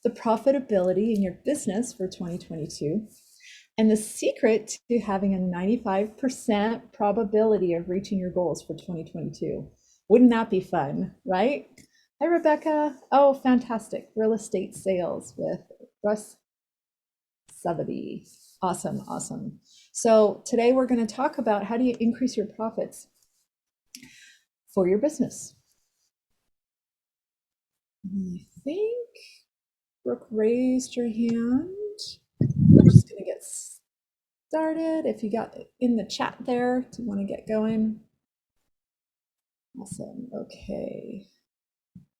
the profitability in your business for 2022, and the secret to having a 95% probability of reaching your goals for 2022. Wouldn't that be fun, right? Hi, Rebecca. Oh, fantastic. Real estate sales with Russ Sotheby. Awesome, awesome. So today we're going to talk about how do you increase your profits for your business. I think Brooke raised your hand. We're just going to get started. If you got in the chat there, do you want to get going? Awesome. Okay.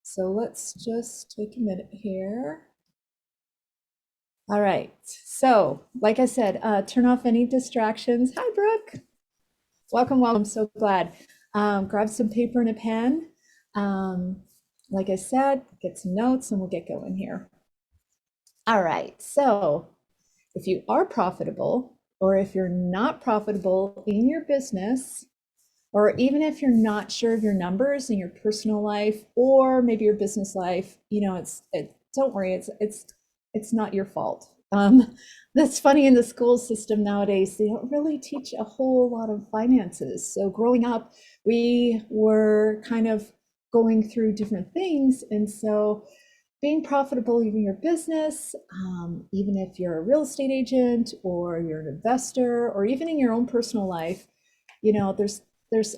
So let's just take a minute here. All right. So, like I said, turn off any distractions. Hi, Brooke. Welcome, welcome. I'm so glad. Grab some paper and a pen. Like I said, get some notes and we'll get going here. All right. So, if you are profitable, or if you're not profitable in your business, or even if you're not sure of your numbers in your personal life or maybe your business life, you know, don't worry, it's not your fault. That's funny, in the school system nowadays, they don't really teach a whole lot of finances. So growing up, we were kind of going through different things. And so being profitable in your business, even if you're a real estate agent or you're an investor, or even in your own personal life, you know, there's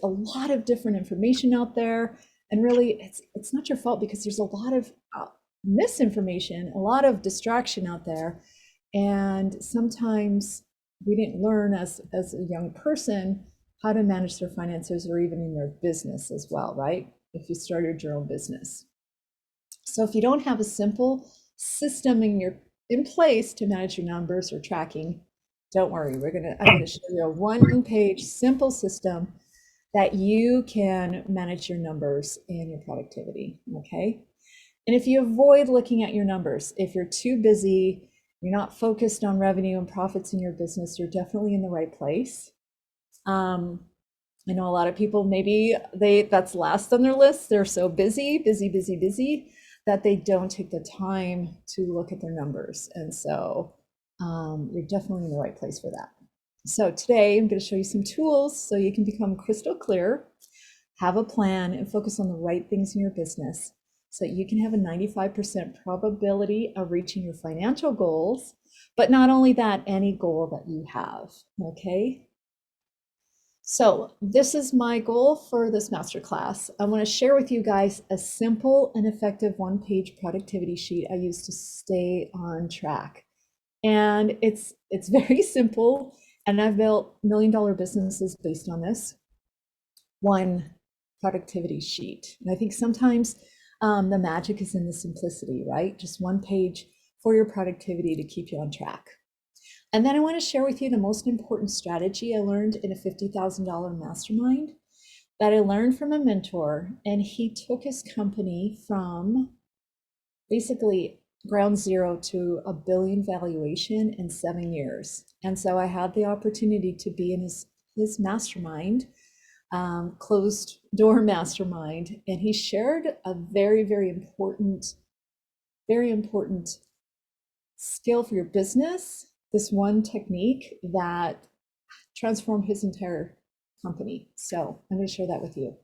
a lot of different information out there, and really it's not your fault, because there's a lot of misinformation, a lot of distraction out there, and sometimes we didn't learn as a young person how to manage their finances, or even in their business as well, right? If you started your own business. So if you don't have a simple system in place to manage your numbers or tracking, don't worry, I'm gonna show you a one-page simple system that you can manage your numbers and your productivity, okay? And if you avoid looking at your numbers, if you're too busy, you're not focused on revenue and profits in your business, you're definitely in the right place. I know a lot of people, maybe that's last on their list. They're so busy that they don't take the time to look at their numbers. And so you're definitely in the right place for that. So today I'm going to show you some tools so you can become crystal clear, have a plan, and focus on the right things in your business so that you can have a 95% probability of reaching your financial goals, but not only that, any goal that you have, okay? So this is my goal for this masterclass. I want to share with you guys a simple and effective one-page productivity sheet I use to stay on track. And it's very simple, and I've built million-dollar businesses based on this one productivity sheet. And I think sometimes the magic is in the simplicity, right? Just one page for your productivity to keep you on track. And then I want to share with you the most important strategy I learned in a $50,000 mastermind that I learned from a mentor. And he took his company from basically ground zero to a billion valuation in 7 years. And so I had the opportunity to be in his mastermind, closed door mastermind. And he shared a very, very important skill for your business, this one technique that transformed his entire company. So I'm going to share that with you.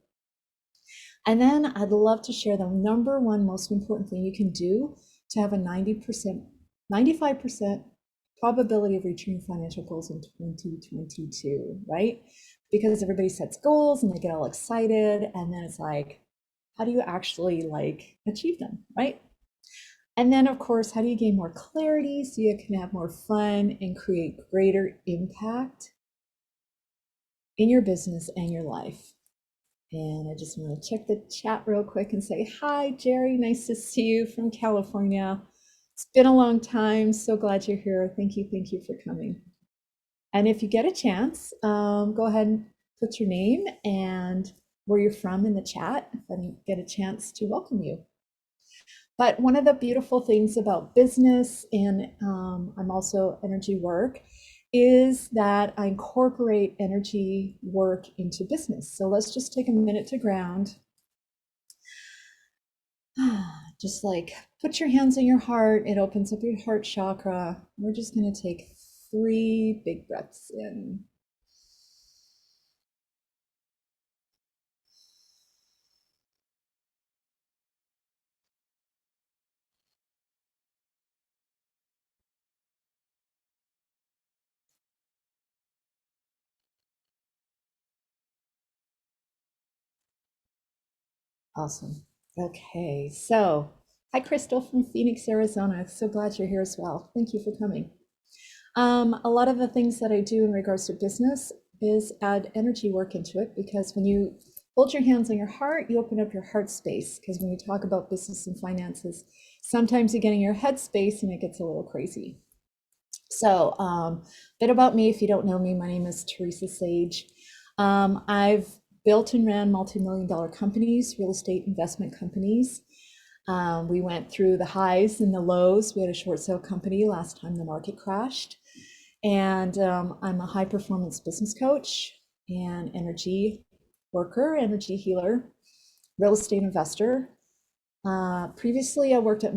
And then I'd love to share the number one most important thing you can do to have a 95% probability of reaching your financial goals in 2022, right? Because everybody sets goals and they get all excited, and then it's like, how do you actually achieve them, right? And then, of course, how do you gain more clarity so you can have more fun and create greater impact in your business and your life? And I just want to check the chat real quick and say, hi, Jerry, nice to see you from California. It's been a long time. So glad you're here. Thank you for coming. And if you get a chance, go ahead and put your name and where you're from in the chat, and get a chance to welcome you. But one of the beautiful things about business, and I'm also energy work, is that I incorporate energy work into business. So let's just take a minute to ground. Just like put your hands on your heart. It opens up your heart chakra. We're just going to take 3 big breaths in. Awesome. Okay, so hi, Crystal from Phoenix, Arizona. So glad you're here as well. Thank you for coming. A lot of the things that I do in regards to business is add energy work into it, because when you hold your hands on your heart, you open up your heart space. Because when you talk about business and finances, sometimes you get in your head space and it gets a little crazy. So, a bit about me, if you don't know me, my name is Teresa Sage. I've built and ran multi-million-dollar companies, real estate investment companies. We went through the highs and the lows. We had a short sale company last time the market crashed. And I'm a high performance business coach and energy worker, energy healer, real estate investor. Previously, I worked at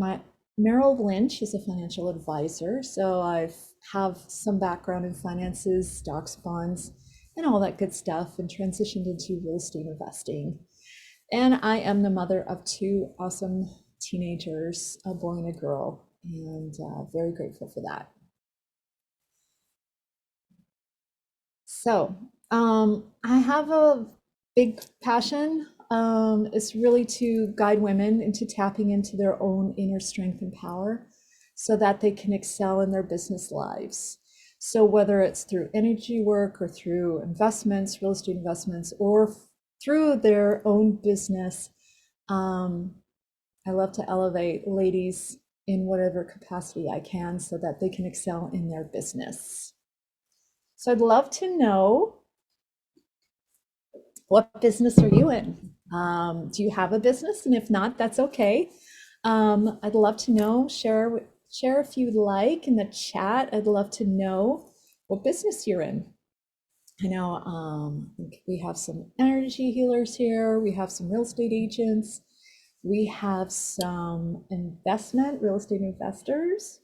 Merrill Lynch as a financial advisor. So I have some background in finances, stocks, bonds, and all that good stuff, and transitioned into real estate investing. And I am the mother of 2 awesome teenagers, a boy and a girl, and very grateful for that. So I have a big passion. It's really to guide women into tapping into their own inner strength and power so that they can excel in their business lives. So whether it's through energy work or through investments, real estate investments, or through their own business, I love to elevate ladies in whatever capacity I can so that they can excel in their business. So I'd love to know, what business are you in? Do you have a business? And if not, that's okay. I'd love to know, share if you'd like in the chat. I'd love to know what business you're in. I know I think we have some energy healers here. We have some real estate agents. We have some real estate investors.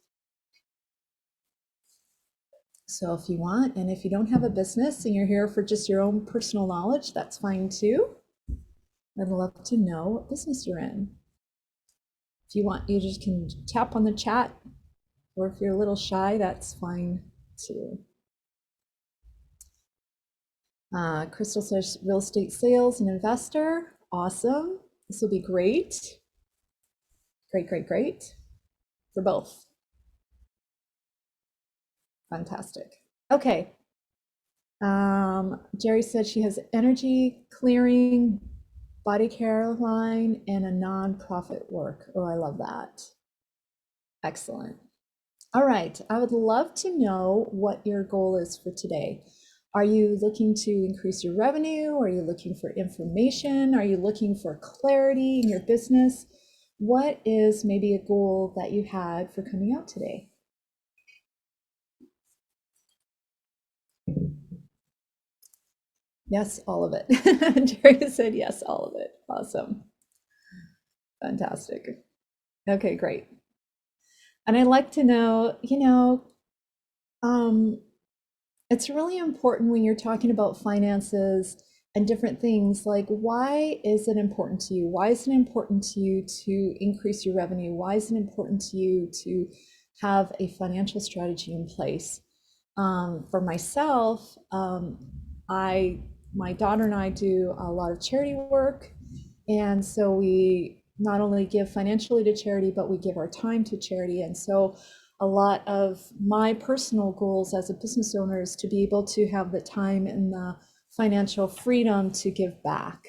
So if you want, and if you don't have a business and you're here for just your own personal knowledge, that's fine too. I'd love to know what business you're in. If you want, you just can tap on the chat, or if you're a little shy, that's fine too. Crystal says real estate sales and investor. Awesome. This will be great. Great, great, great for both. Fantastic. Okay. Jerry said she has energy clearing, body care line, and a nonprofit work. Oh, I love that. Excellent. All right. I would love to know what your goal is for today. Are you looking to increase your revenue? Are you looking for information? Are you looking for clarity in your business? What is maybe a goal that you had for coming out today? Yes, all of it. Jerry said yes, all of it. Awesome. Fantastic. Okay, great. And I'd like to know, it's really important when you're talking about finances and different things, like, why is it important to you? Why is it important to you to increase your revenue? Why is it important to you to have a financial strategy in place? For myself, my daughter and I do a lot of charity work. And so we not only give financially to charity, but we give our time to charity. And so a lot of my personal goals as a business owner is to be able to have the time and the financial freedom to give back.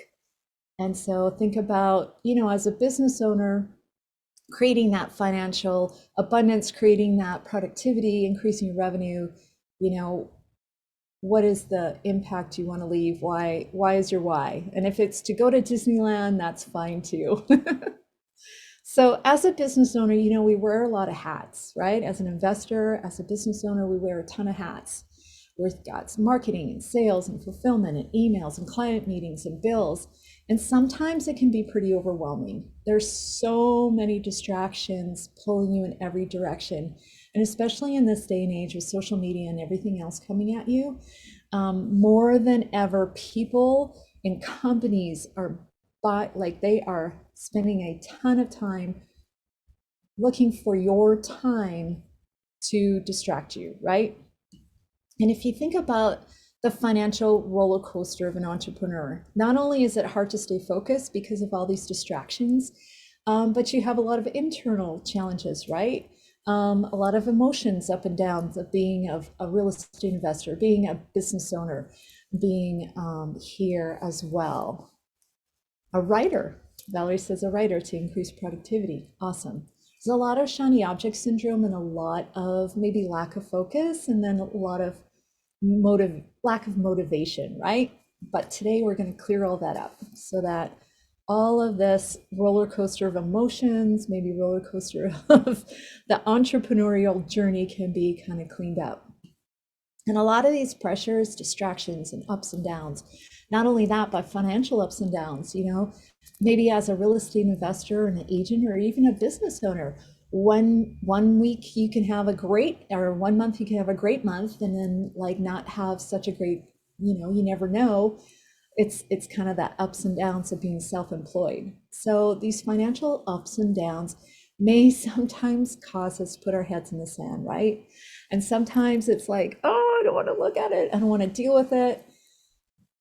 And so think about, as a business owner, creating that financial abundance, creating that productivity, increasing your revenue, what is the impact you want to leave? Why is your why? And if it's to go to Disneyland, that's fine too. So as a business owner, we wear a lot of hats, right? As an investor, as a business owner, we wear a ton of hats. We've got marketing and sales and fulfillment and emails and client meetings and bills. And sometimes it can be pretty overwhelming. There's so many distractions pulling you in every direction. And especially in this day and age with social media and everything else coming at you, more than ever, people and companies are they are spending a ton of time looking for your time to distract you, right? And if you think about the financial roller coaster of an entrepreneur, not only is it hard to stay focused because of all these distractions, but you have a lot of internal challenges, right? A lot of emotions up and downs of being a real estate investor, being a business owner, being here as well. A writer, Valerie says a writer to increase productivity. Awesome. There's a lot of shiny object syndrome and a lot of maybe lack of focus, and then a lot of lack of motivation, right? But today we're going to clear all that up so that all of this roller coaster of emotions, maybe roller coaster of the entrepreneurial journey, can be kind of cleaned up. And a lot of these pressures, distractions, and ups and downs, not only that, but financial ups and downs, maybe as a real estate investor, an agent, or even a business owner, one week you can have a great, or 1 month you can have a great month, and then like not have such a great, you never know. It's kind of that ups and downs of being self-employed. So these financial ups and downs may sometimes cause us to put our heads in the sand, right? And sometimes it's like, oh, I don't want to look at it, I don't want to deal with it.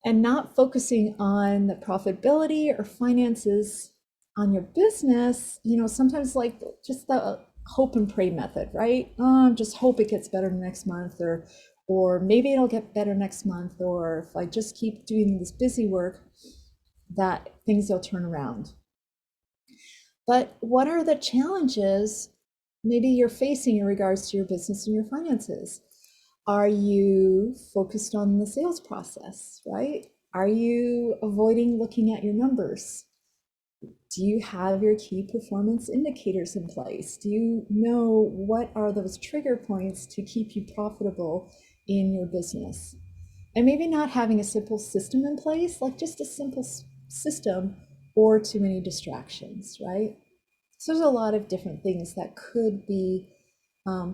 And not focusing on the profitability or finances on your business, sometimes like just the hope and pray method, right? Just hope it gets better next month, or maybe it'll get better next month, or if I just keep doing this busy work, that things will turn around. But what are the challenges maybe you're facing in regards to your business and your finances? Are you focused on the sales process, right? Are you avoiding looking at your numbers? Do you have your key performance indicators in place? Do you know what are those trigger points to keep you profitable in your business? And maybe not having a simple system in place, like just a simple system or too many distractions, right? So there's a lot of different things that could be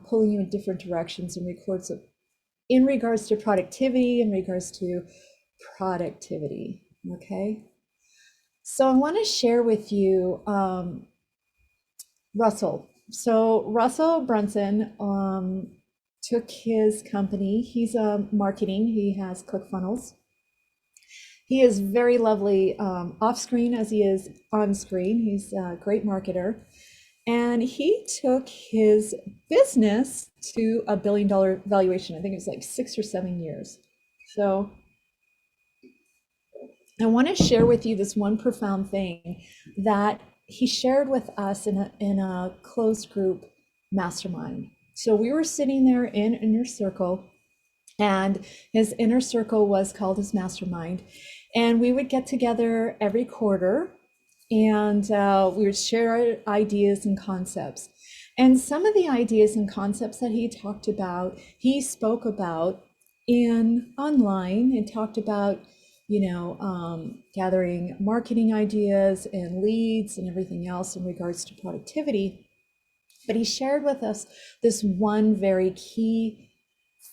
pulling you in different directions in regards to productivity, okay? So I want to share with you Russell. So Russell Brunson took his company. He's a marketing. He has ClickFunnels. He is very lovely off screen as he is on screen. He's a great marketer. And he took his business to a $1 billion valuation. I think it was like 6 or 7 years. So I want to share with you this one profound thing that he shared with us in a closed group mastermind. So we were sitting there in inner circle, and his inner circle was called his mastermind. And we would get together every quarter, and we would share ideas and concepts. And some of the ideas and concepts that he spoke about in online, and talked about, gathering marketing ideas and leads and everything else in regards to productivity. But he shared with us this one very key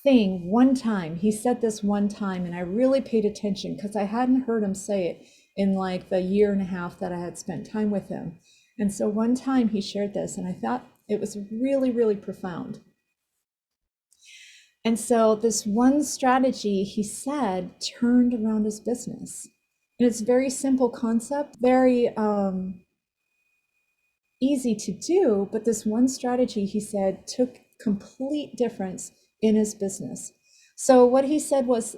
thing one time. He said this one time, and I really paid attention because I hadn't heard him say it in like the year and a half that I had spent time with him. And so one time he shared this, and I thought it was really, really profound. And so this one strategy, he said, turned around his business. And it's a very simple concept, very easy to do, but this one strategy, he said, took complete difference in his business. So what he said was,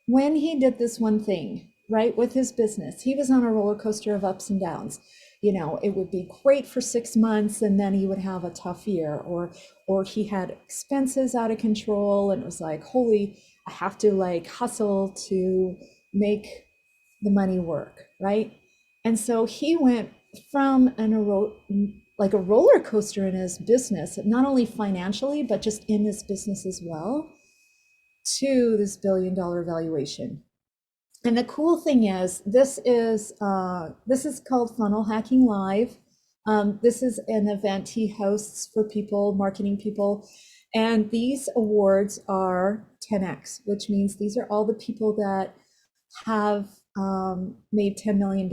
when he did this one thing, right, with his business, he was on a roller coaster of ups and downs. It would be great for 6 months, and then he would have a tough year, or he had expenses out of control, and it was like, holy, I have to like hustle to make the money work, right? And so he went from like a roller coaster in his business, not only financially, but just in his business as well, to this $1 billion valuation. And the cool thing is, this is called Funnel Hacking Live. This is an event he hosts for people, marketing people, and these awards are 10x, which means these are all the people that have made $10 million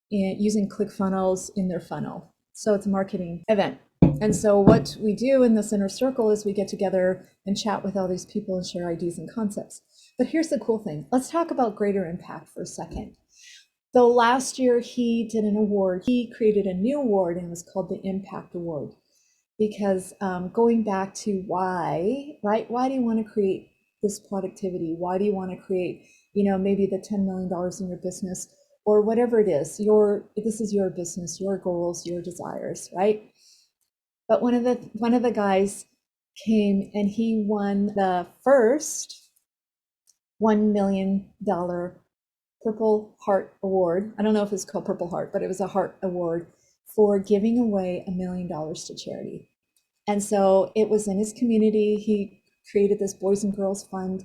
using ClickFunnels in their funnel. So it's a marketing event. And so what we do in this inner circle is we get together and chat with all these people and share ideas and concepts. But here's the cool thing. Let's talk about greater impact for a second. So last year he did an award. He created a new award and it was called the Impact Award. Because going back to why, right? Why do you want to create this productivity? Why do you want to create, maybe the $10 million in your business or whatever it is? This is your business, your goals, your desires, right? But one of the guys came and he won the first $1 million Purple Heart Award. I don't know if it's called Purple Heart, but it was a Heart Award for giving away $1 million to charity. And so it was in his community. He created this Boys and Girls Fund.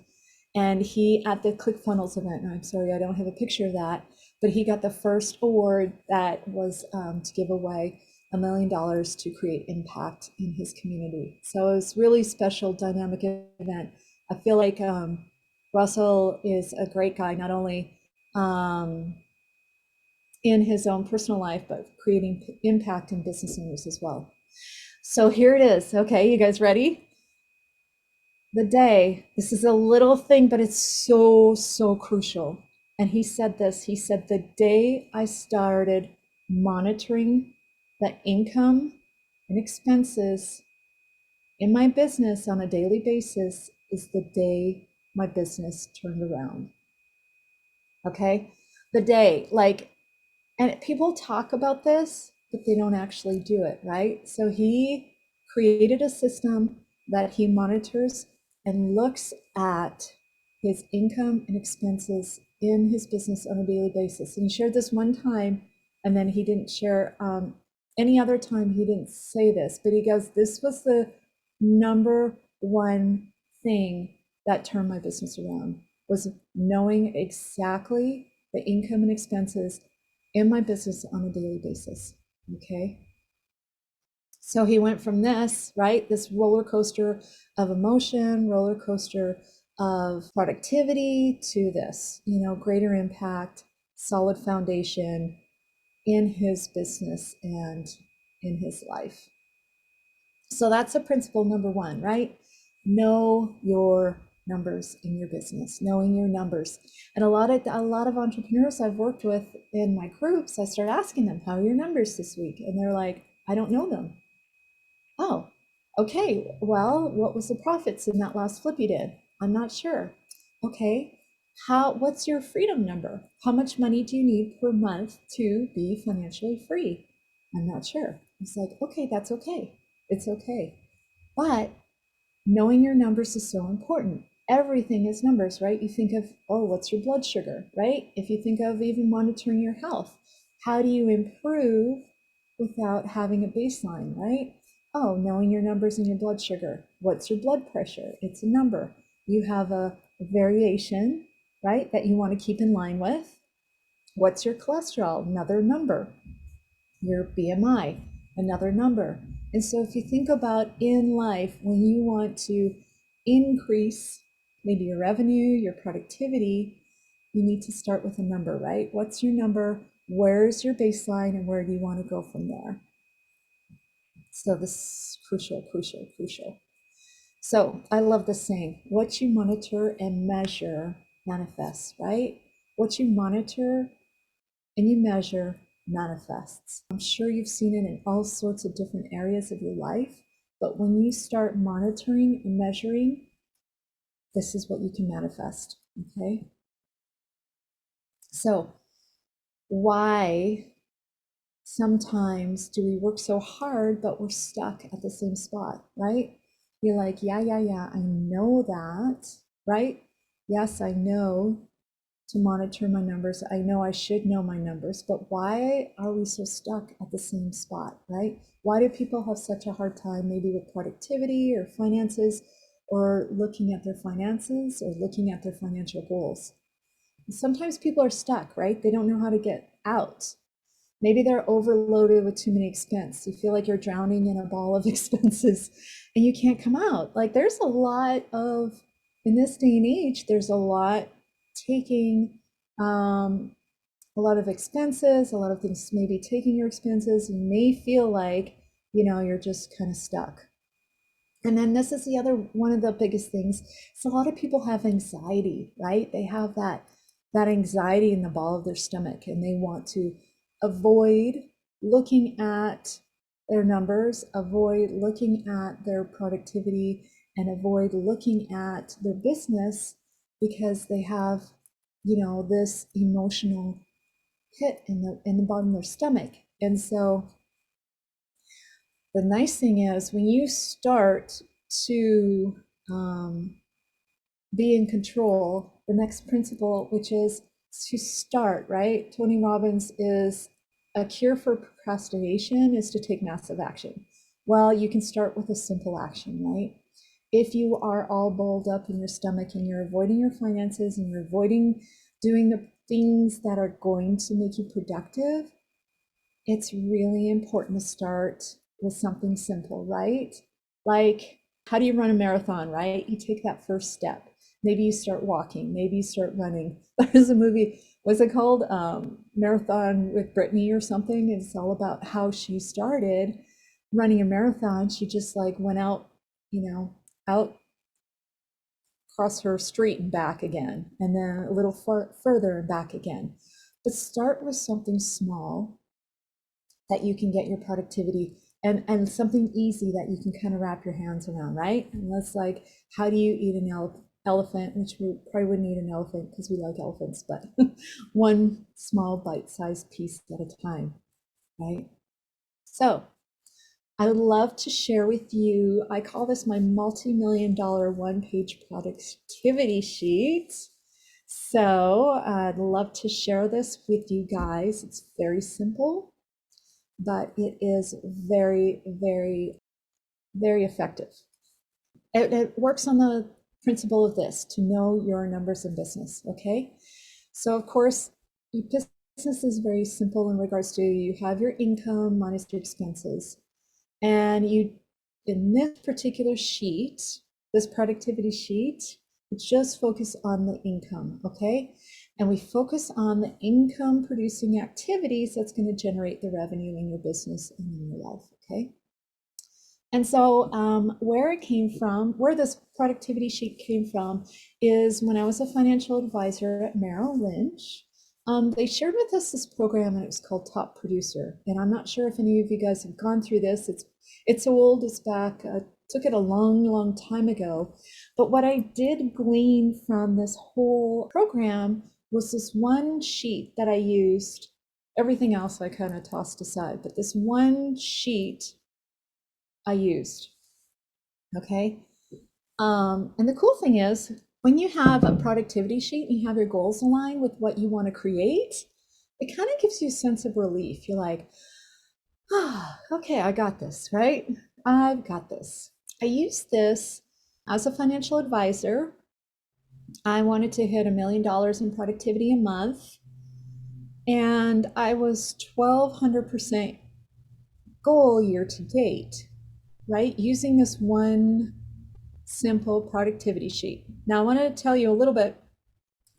And he, at the ClickFunnels event, and I'm sorry, I don't have a picture of that, but he got the first award that was to give away $1 million to create impact in his community. So it was really special, dynamic event. I feel like Russell is a great guy, not only in his own personal life, but creating impact in business owners as well. So here it is. Okay, you guys ready? The day, this is a little thing, but it's so, so crucial. And he said this, he said, the day I started monitoring the income and expenses in my business on a daily basis is the day my business turned around. Okay? The day, like, and people talk about this, but they don't actually do it, right? So he created a system that he monitors and looks at his income and expenses in his business on a daily basis. And he shared this one time, and then he didn't share any other time. He didn't say this, but he goes, this was the number one thing that turned my business around, was knowing exactly the income and expenses in my business on a daily basis. Okay. So he went from this, right? This roller coaster of emotion, roller coaster of productivity to this, greater impact, solid foundation in his business and in his life. So that's a principle number one, right? Know your numbers in your business, knowing your numbers. And a lot of entrepreneurs I've worked with in my groups, I start asking them, how are your numbers this week? And they're like, I don't know them. Oh, okay. Well, what was the profits in that last flip you did? I'm not sure. Okay. What's your freedom number? How much money do you need per month to be financially free? I'm not sure. It's like, okay, that's okay. It's okay. But knowing your numbers is so important. Everything is numbers, right? You think of, oh, what's your blood sugar, right? If you think of even monitoring your health, how do you improve without having a baseline, right? Oh, knowing your numbers and your blood sugar. What's your blood pressure? It's a number. You have a variation, right, that you want to keep in line with. What's your cholesterol? Another number. Your BMI, another number. And so if you think about in life, when you want to increase maybe your revenue, your productivity, you need to start with a number, right? What's your number? Where's your baseline? And where do you want to go from there? So this is crucial, crucial, crucial. So I love this saying, what you monitor and measure manifests, right? What you monitor and you measure manifests. I'm sure you've seen it in all sorts of different areas of your life, but when you start monitoring and measuring, this is what you can manifest, okay? So why sometimes do we work so hard, but we're stuck at the same spot, right? You're like, yeah, I know that, right? Yes, I know to monitor my numbers. I know I should know my numbers, but why are we so stuck at the same spot, right? Why do people have such a hard time maybe with productivity or finances, or looking at their finances or looking at their financial goals? sometimes people are stuck, right? They don't know how to get out. Maybe they're overloaded with too many expense. You feel like you're drowning in a ball of expenses and you can't come out. Like there's a lot of, in this day and age, there's a lot taking a lot of expenses, a lot of things maybe taking your expenses. You may feel like, you're just kind of stuck. And then this is the other one of the biggest things. So a lot of people have anxiety, right? They have that anxiety in the ball of their stomach, and they want to avoid looking at their numbers, avoid looking at their productivity, and avoid looking at their business because they have, this emotional pit in the bottom of their stomach. And so the nice thing is when you start to be in control, the next principle, which is to start, right? Tony Robbins is a cure for procrastination is to take massive action. Well, you can start with a simple action, right? If you are all balled up in your stomach and you're avoiding your finances and you're avoiding doing the things that are going to make you productive, it's really important to start with something simple, right? Like, how do you run a marathon, right? You take that first step. Maybe you start walking, maybe you start running. There's a movie, what's it called? Marathon with Brittany or something. It's all about how she started running a marathon. She just like went out, out across her street and back again, and then a little further and back again. But start with something small that you can get your productivity and something easy that you can kind of wrap your hands around, right? And that's like, how do you eat an elephant, which we probably wouldn't eat an elephant because we like elephants, but one small bite-sized piece at a time, right? So I would love to share with you, I call this my multi-million-dollar one-page productivity sheet. So I'd love to share this with you guys. It's very simple, but it is very, very, very effective. It works on the principle of this, to know your numbers in business, okay? So of course, business is very simple in regards to you have your income minus your expenses. And you, in this particular sheet, this productivity sheet, we just focus on the income, okay? And we focus on the income producing activities that's going to generate the revenue in your business and in your life, okay? And so where it came from, where this productivity sheet came from, is when I was a financial advisor at Merrill Lynch. They shared with us this program, and it was called Top Producer. And I'm not sure if any of you guys have gone through this. It's old, it's back, took it a long, long time ago. But what I did glean from this whole program was this one sheet that I used. Everything else I kind of tossed aside, but this one sheet I used, okay? And the cool thing is, when you have a productivity sheet and you have your goals aligned with what you want to create, it kind of gives you a sense of relief. You're like, ah, okay, I got this, right? I've got this. I used this as a financial advisor. I wanted to hit $1 million in productivity a month, and I was 1,200% goal year to date, right? Using this one simple productivity sheet. Now I want to tell you a little bit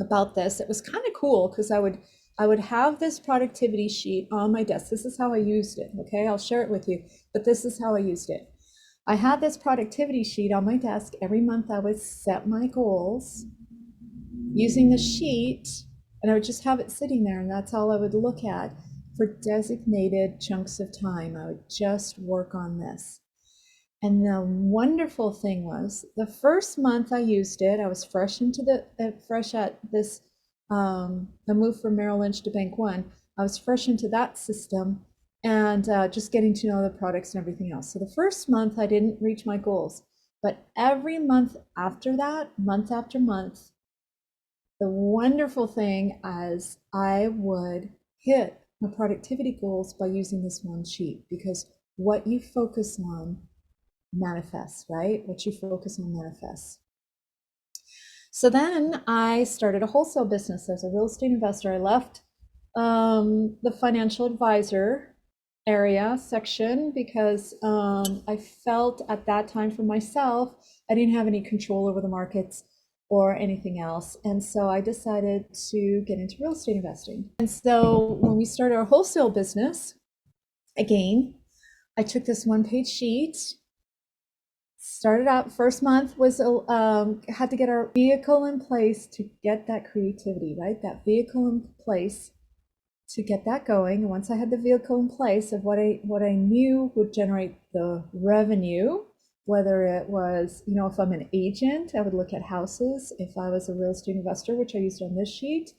about this. It was kind of cool because I would have this productivity sheet on my desk. This is how I used it. Okay, I'll share it with you, but this is how I used it. I had this productivity sheet on my desk. Every month I would set my goals using the sheet, and I would just have it sitting there, and that's all I would look at for designated chunks of time. I would just work on this. And the wonderful thing was, the first month I used it, I was fresh at this. I moved from Merrill Lynch to Bank One. I was fresh into that system and just getting to know the products and everything else. So the first month I didn't reach my goals, but every month after that, month after month, the wonderful thing is I would hit my productivity goals by using this one sheet, because what you focus on manifests, right? What you focus on manifests. So then I started a wholesale business as a real estate investor. I left the financial advisor area section because I felt at that time for myself, I didn't have any control over the markets or anything else. And so I decided to get into real estate investing. And so when we started our wholesale business, again, I took this one-page sheet. Started out, first month was had to get our vehicle in place to get that creativity, right? That vehicle in place to get that going. And once I had the vehicle in place of what I knew would generate the revenue, whether it was, you know, if I'm an agent, I would look at houses. If I was a real estate investor, which I used on this sheet,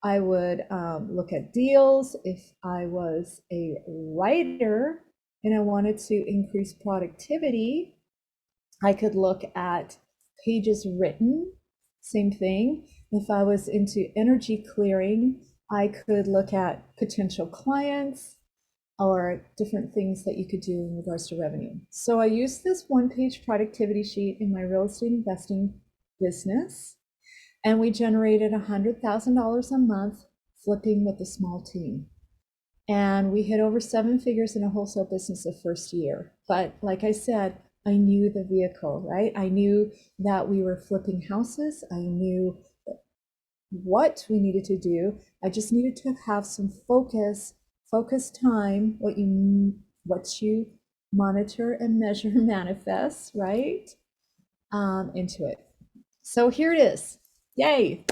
I would look at deals. If I was a writer and I wanted to increase productivity, I could look at pages written, same thing. If I was into energy clearing, I could look at potential clients or different things that you could do in regards to revenue. So I used this one-page productivity sheet in my real estate investing business, and we generated $100,000 a month flipping with a small team. And we hit over 7 figures in a wholesale business the first year. But like I said, I knew the vehicle, right? I knew that we were flipping houses. I knew what we needed to do. I just needed to have some focus time, what you monitor and measure manifest, right? Into it. So here it is. Yay.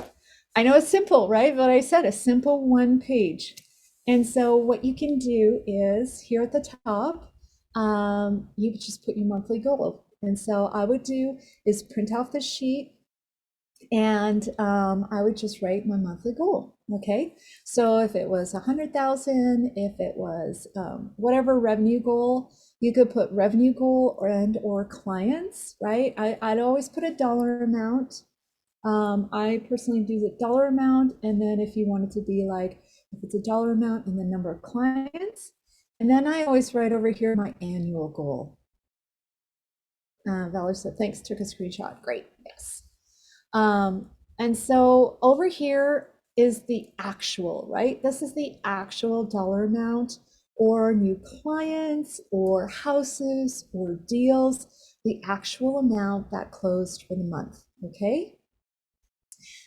I know it's simple, right? But I said a simple one page. And so what you can do is here at the top, you just put your monthly goal. And so I would do is print off the sheet, and I would just write my monthly goal. Okay, so if it was 100,000, if it was whatever revenue goal, you could put revenue goal or clients, right? I'd always put a dollar amount. I personally do the dollar amount, and then if you want it to be like, if it's a dollar amount and the number of clients, and then I always write over here my annual goal. Valerie said, thanks, took a screenshot. Great, yes. And so over here is the actual, right? This is the actual dollar amount or new clients or houses or deals, the actual amount that closed for the month, okay?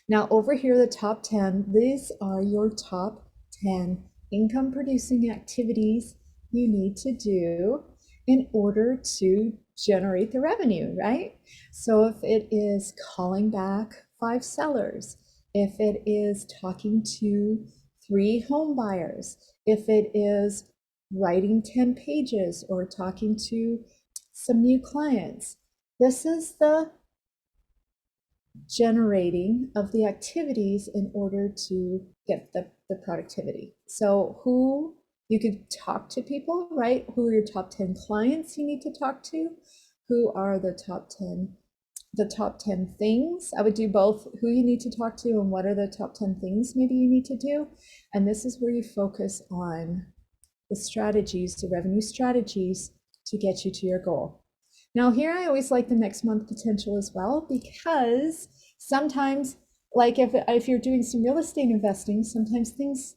Now over here, the top 10, these are your top 10 income producing activities you need to do in order to generate the revenue, right? So if it is calling back 5 sellers, if it is talking to 3 home buyers, if it is writing 10 pages or talking to some new clients, this is the generating of the activities in order to get the productivity. So who you could talk to people, right? Who are your top 10 clients you need to talk to? Who are the top 10 things? I would do both, who you need to talk to and what are the top 10 things maybe you need to do. And this is where you focus on the strategies, the revenue strategies to get you to your goal. Now here I always like the next month potential as well, because sometimes, like if you're doing some real estate investing, sometimes things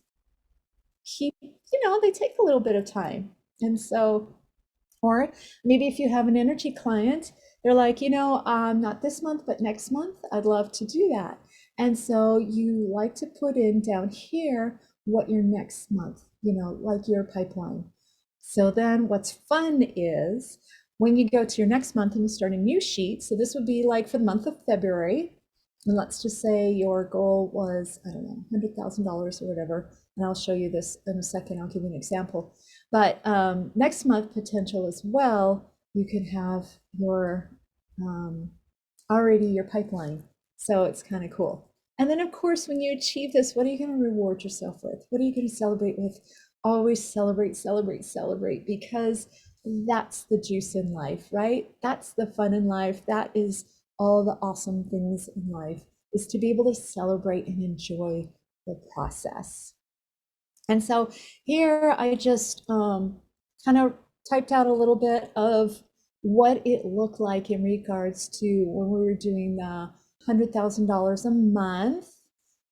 keep, they take a little bit of time. And so, or maybe if you have an energy client, they're like, not this month, but next month, I'd love to do that. And so you like to put in down here what your next month, like your pipeline. So then what's fun is when you go to your next month and you start a new sheet. So this would be like for the month of February. And let's just say your goal was, I don't know, $100,000 or whatever. And I'll show you this in a second. I'll give you an example. But next month potential as well, you can have your already your pipeline. So it's kind of cool. And then of course, when you achieve this, what are you going to reward yourself with? What are you going to celebrate with? Always celebrate, celebrate, celebrate, because that's the juice in life, right? That's the fun in life. That is all the awesome things in life, is to be able to celebrate and enjoy the process. And so here I just kind of typed out a little bit of what it looked like in regards to when we were doing the $100,000 a month.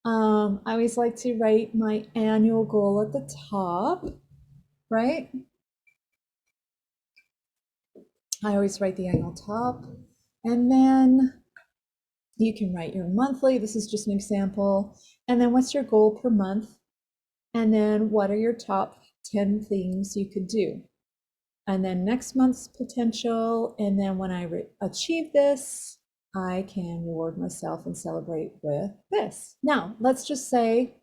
I always like to write my annual goal at the top, right? I always write the annual top. And then you can write your monthly. This is just an example. And then what's your goal per month? And then what are your top 10 things you could do? And then next month's potential. And then when I achieve this, I can reward myself and celebrate with this. Now, let's just say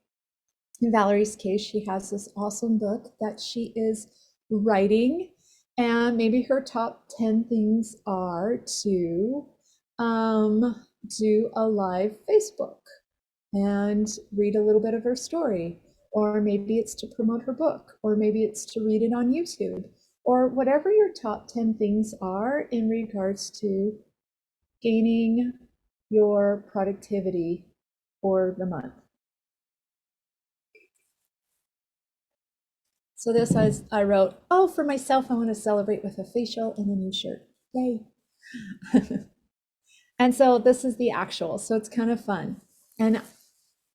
in Valerie's case, she has this awesome book that she is writing, and maybe her top 10 things are to do a live Facebook and read a little bit of her story, or maybe it's to promote her book, or maybe it's to read it on YouTube, or whatever your top 10 things are in regards to gaining your productivity for the month. So this I wrote, oh, for myself, I want to celebrate with a facial and a new shirt. Yay. And so this is the actual. So it's kind of fun. And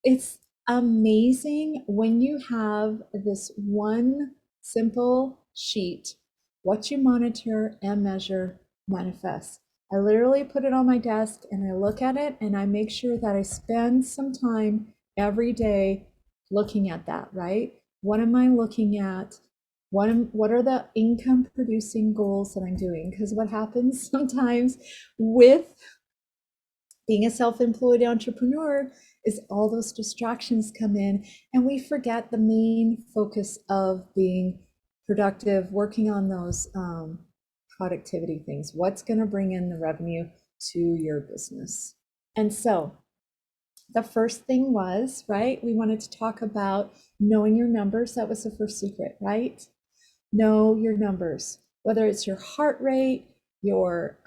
it's amazing when you have this one simple sheet, what you monitor and measure manifests. I literally put it on my desk and I look at it and I make sure that I spend some time every day looking at that, right? What am I looking at? What are the income producing goals that I'm doing? Because what happens sometimes with being a self-employed entrepreneur is all those distractions come in and we forget the main focus of being productive, working on those productivity things. What's going to bring in the revenue to your business? And so the first thing was, right, we wanted to talk about knowing your numbers. That was the first secret, right? Know your numbers, whether it's your heart rate, your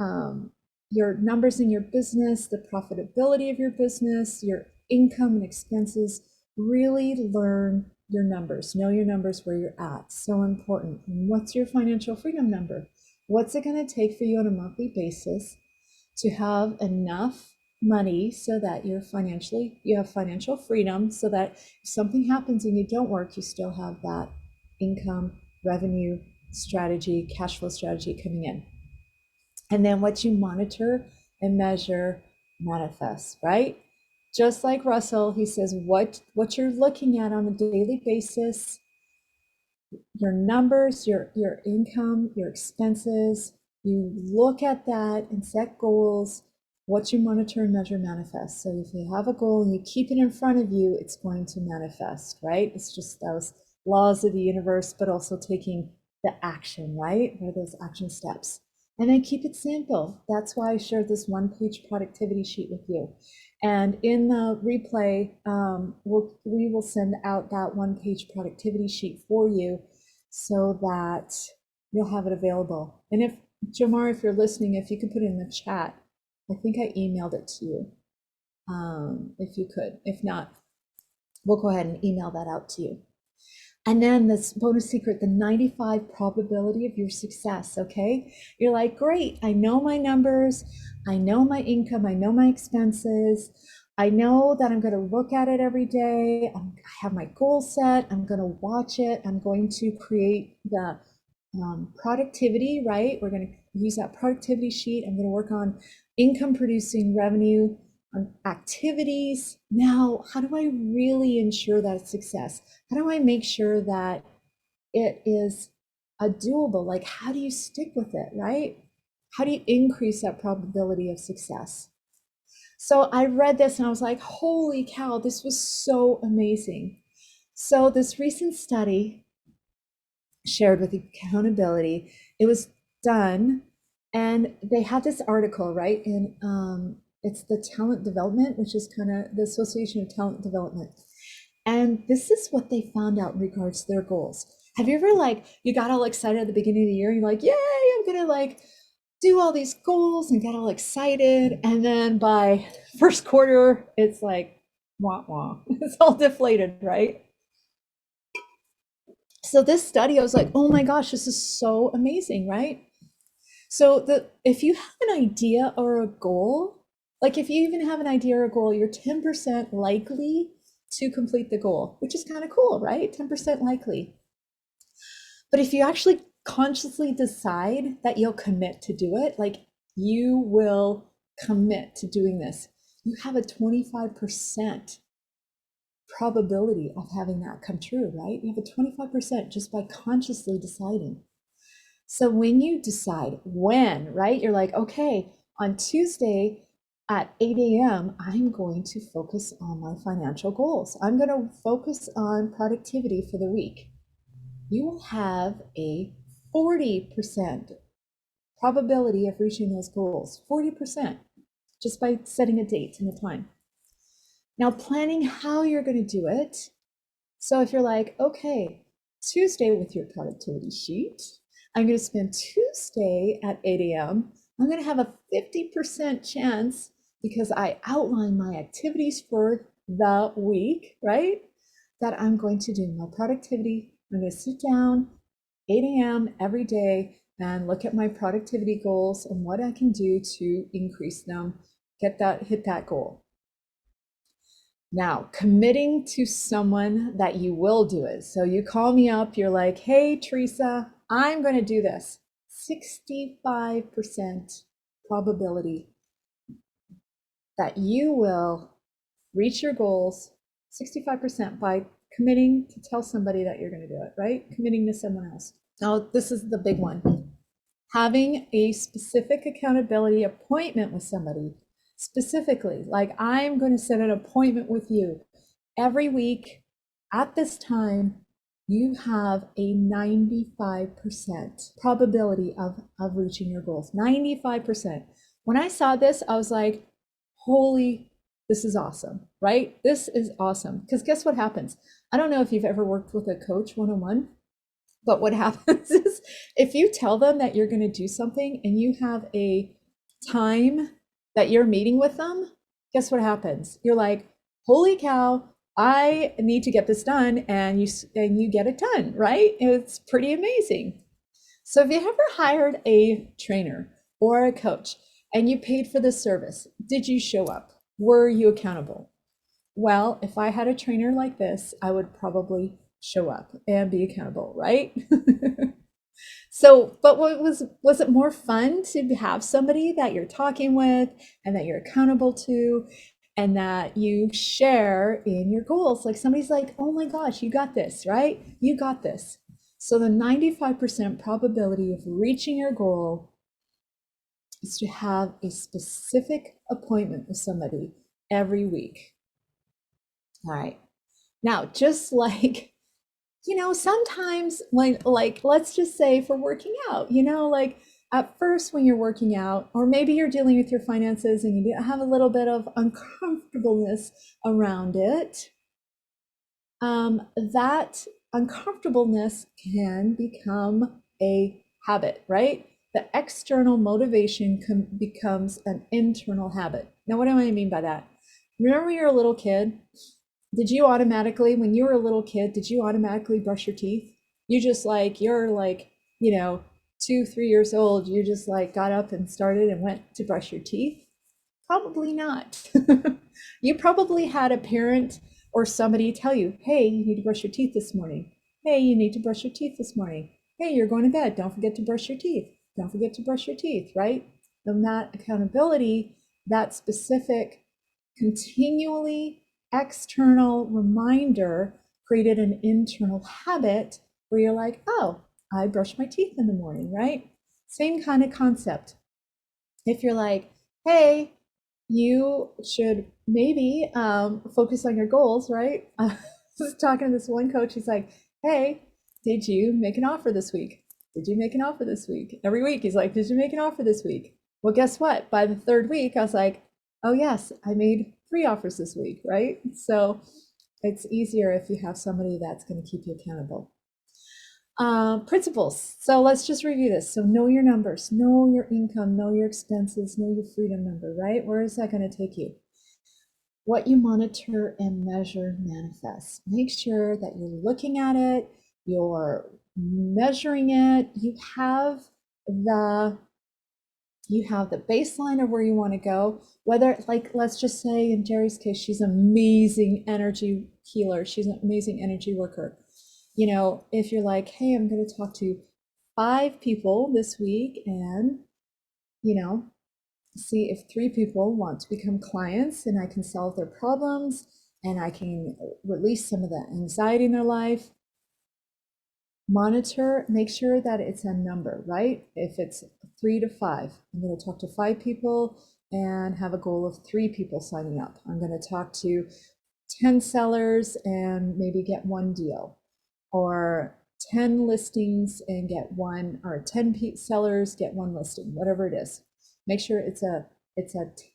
numbers in your business, the profitability of your business, your income and expenses. Really learn your numbers. Know your numbers where you're at. So important. And what's your financial freedom number? What's it going to take for you on a monthly basis to have enough money so that you have financial freedom, so that if something happens and you don't work, you still have that income, revenue strategy, cash flow strategy coming in. And then what you monitor and measure manifests, right? Just like Russell, he says what you're looking at on a daily basis, your numbers, your income, your expenses, you look at that and set goals. What you monitor and measure manifests. So if you have a goal and you keep it in front of you, it's going to manifest, right? It's just those laws of the universe, but also taking the action, right? What are those action steps? And then keep it simple. That's why I shared this one-page productivity sheet with you. And in the replay, we will send out that one-page productivity sheet for you so that you'll have it available. And if, Jamar, if you're listening, if you could put it in the chat, I think I emailed it to you, if you could. If not, we'll go ahead and email that out to you. And then this bonus secret, the 95 probability of your success, okay? You're like, great, I know my numbers, I know my income, I know my expenses, I know that I'm gonna look at it every day, I have my goal set, I'm gonna watch it, I'm going to create the productivity, right? We're gonna use that productivity sheet, I'm gonna work on income producing revenue, activities. Now, how do I really ensure that it's success? How do I make sure that it is a doable? Like, how do you stick with it, right? How do you increase that probability of success? So I read this and I was like, holy cow, this was so amazing. So this recent study shared with accountability, it was done, and they had this article, right? And it's the talent development, which is kind of the Association of Talent Development. And this is what they found out in regards to their goals. Have you ever, like, you got all excited at the beginning of the year, and you're like, yay, I'm gonna like do all these goals and get all excited, and then by first quarter, it's like, wah wah, it's all deflated, right? So this study, I was like, oh my gosh, this is so amazing, right? So if you have an idea or a goal, Like if you even have an idea or a goal, you're 10% likely to complete the goal, which is kind of cool, right? 10% likely. But if you actually consciously decide that you'll commit to do it, like you will commit to doing this, you have a 25% probability of having that come true, right? You have a 25% just by consciously deciding. So when you decide when, right, you're like, okay, on Tuesday at 8 a.m., I'm going to focus on my financial goals. I'm going to focus on productivity for the week. You will have a 40% probability of reaching those goals, 40%, just by setting a date and a time. Now, planning how you're going to do it. So if you're like, okay, Tuesday with your productivity sheet, I'm going to spend Tuesday at 8 a.m. I'm going to have a 50% chance because I outline my activities for the week, right? That I'm going to do my productivity. I'm going to sit down 8 a.m. every day and look at my productivity goals and what I can do to increase them, hit that goal. Now, committing to someone that you will do it. So you call me up, you're like, hey, Teresa, I'm going to do this. 65% probability that you will reach your goals, 65% by committing to tell somebody that you're going to do it, right? Committing to someone else. Now, this is the big one. Having a specific accountability appointment with somebody. Specifically, like I'm going to set an appointment with you every week at this time. You have a 95% probability of reaching your goals. 95%. When I saw this, I was like, holy, this is awesome, right? This is awesome. Because guess what happens? I don't know if you've ever worked with a coach one-on-one, but what happens is if you tell them that you're going to do something and you have a time that you're meeting with them, guess what happens? You're like, holy cow, I need to get this done, and you get it done, right? It's pretty amazing. So have you ever hired a trainer or a coach and you paid for this service? Did you show up? Were you accountable? Well, if I had a trainer like this, I would probably show up and be accountable, right? So, but was it more fun to have somebody that you're talking with and that you're accountable to and that you share in your goals? Like somebody's like, "Oh my gosh, you got this, right? You got this." So the 95% probability of reaching your goal is to have a specific appointment with somebody every week. All right. Now, just like, sometimes like let's just say for working out, like at first when you're working out, or maybe you're dealing with your finances and you have a little bit of uncomfortableness around it, that uncomfortableness can become a habit, right? The external motivation becomes an internal habit. Now, what do I mean by that? Remember when you're a little kid? Did you automatically, when you were a little kid, did you automatically brush your teeth? You're like, 2, 3 years old, you just like got up and started and went to brush your teeth? Probably not. You probably had a parent or somebody tell you, hey, you need to brush your teeth this morning. Hey, you need to brush your teeth this morning. Hey, you're going to bed. Don't forget to brush your teeth. Don't forget to brush your teeth, right? Then that accountability, that specific, continually external reminder created an internal habit where you're like, oh, I brush my teeth in the morning, right? Same kind of concept. If you're like, hey, you should maybe focus on your goals, right? I was talking to this one coach. He's like, hey, did you make an offer this week? Did you make an offer this week? Every week he's like, did you make an offer this week? Well, guess what? By the third week, I was like, oh yes, I made 3 offers this week, right? So it's easier if you have somebody that's going to keep you accountable. Principles. So let's just review this. So know your numbers, know your income, know your expenses, know your freedom number, right? Where is that going to take you? What you monitor and measure manifests. Make sure that you're looking at it, you're measuring it, you have the You have the baseline of where you want to go, whether, like, let's just say in Jerry's case, she's an amazing energy healer, she's an amazing energy worker. You know, if you're like, hey, I'm going to talk to 5 people this week and, you know, see if 3 people want to become clients and I can solve their problems and I can release some of the anxiety in their life. Monitor, make sure that it's a number, right? If it's 3 to 5, I'm going to talk to 5 people and have a goal of 3 people signing up. I'm going to talk to 10 sellers and maybe get 1 deal, or 10 listings and get 1, or 10 sellers get 1 listing, whatever it is. Make sure it's a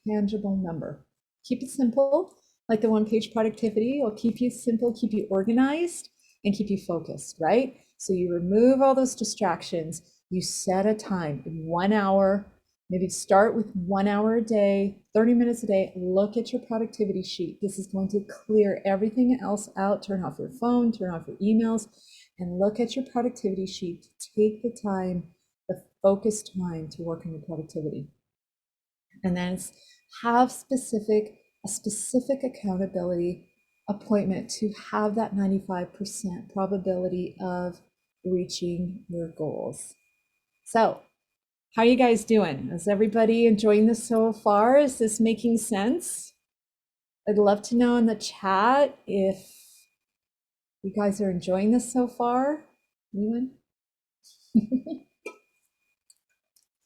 tangible number. Keep it simple, like the 1-page productivity will keep you simple, keep you organized, and keep you focused, right? So you remove all those distractions, you set a time, 1 hour, maybe start with 1 hour a day, 30 minutes a day. Look at your productivity sheet. This is going to clear everything else out. Turn off your phone, turn off your emails, and look at your productivity sheet. Take the time, the focused time to work on your productivity. And then have a specific accountability appointment to have that 95% probability of reaching your goals. So, how are you guys doing? Is everybody enjoying this so far? Is this making sense? I'd love to know in the chat if you guys are enjoying this so far. Anyone?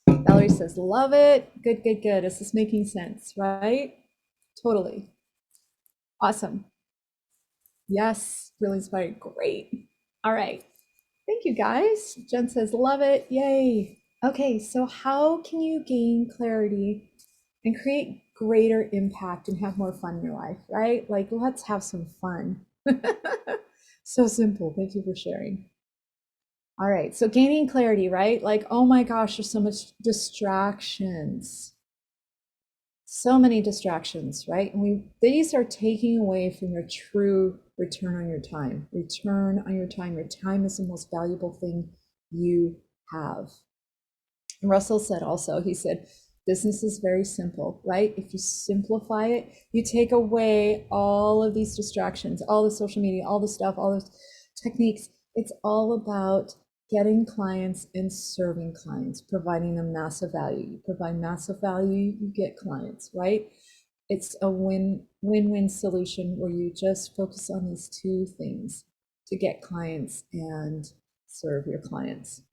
Valerie says, love it. Good, good, good. Is this making sense, right? Totally. Awesome. Yes, really inspired. Great. All right. Thank you, guys. Jen says, love it. Yay. Okay, so how can you gain clarity and create greater impact and have more fun in your life, right? Like, let's have some fun. So simple. Thank you for sharing. All right, so gaining clarity, right? Like, oh my gosh, there's so much distractions. So many distractions, right? And these are taking away from your true return on your time. Return on your time. Your time is the most valuable thing you have. And Russell said also, he said, business is very simple, right? If you simplify it, you take away all of these distractions, all the social media, all the stuff, all those techniques. It's all about getting clients and serving clients, providing them massive value. You provide massive value, you get clients, right? It's a win-win solution where you just focus on these 2 things to get clients and serve your clients.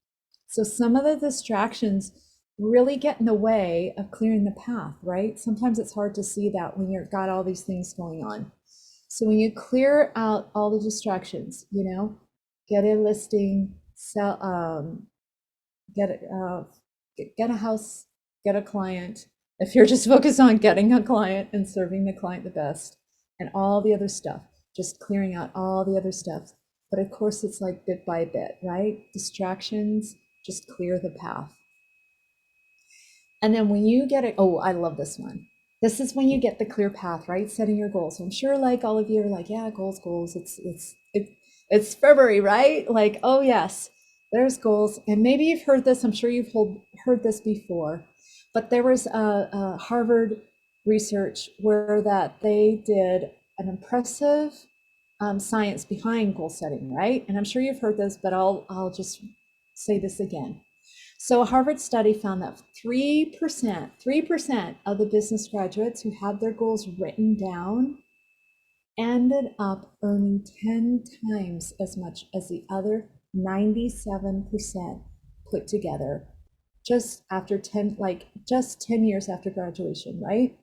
So some of the distractions really get in the way of clearing the path, right? Sometimes it's hard to see that when you've got all these things going on. So when you clear out all the distractions, you know, get a listing, sell, get a house, get a client. If you're just focused on getting a client and serving the client the best, and all the other stuff, just clearing out all the other stuff. But of course, it's like bit by bit, right? Distractions, just clear the path. And then when you get it, oh, I love this one. This is when you get the clear path, right? Setting your goals. So I'm sure like all of you are like, yeah, goals, goals. It's February, right? Like, oh yes, there's goals. And maybe you've heard this. I'm sure you've heard this before. But there was a Harvard research where that they did an impressive science behind goal setting, right? And I'm sure you've heard this, but I'll just say this again. So a Harvard study found that 3% of the business graduates who had their goals written down ended up earning 10 times as much as the other 97% put together just after 10, like just 10 years after graduation, right?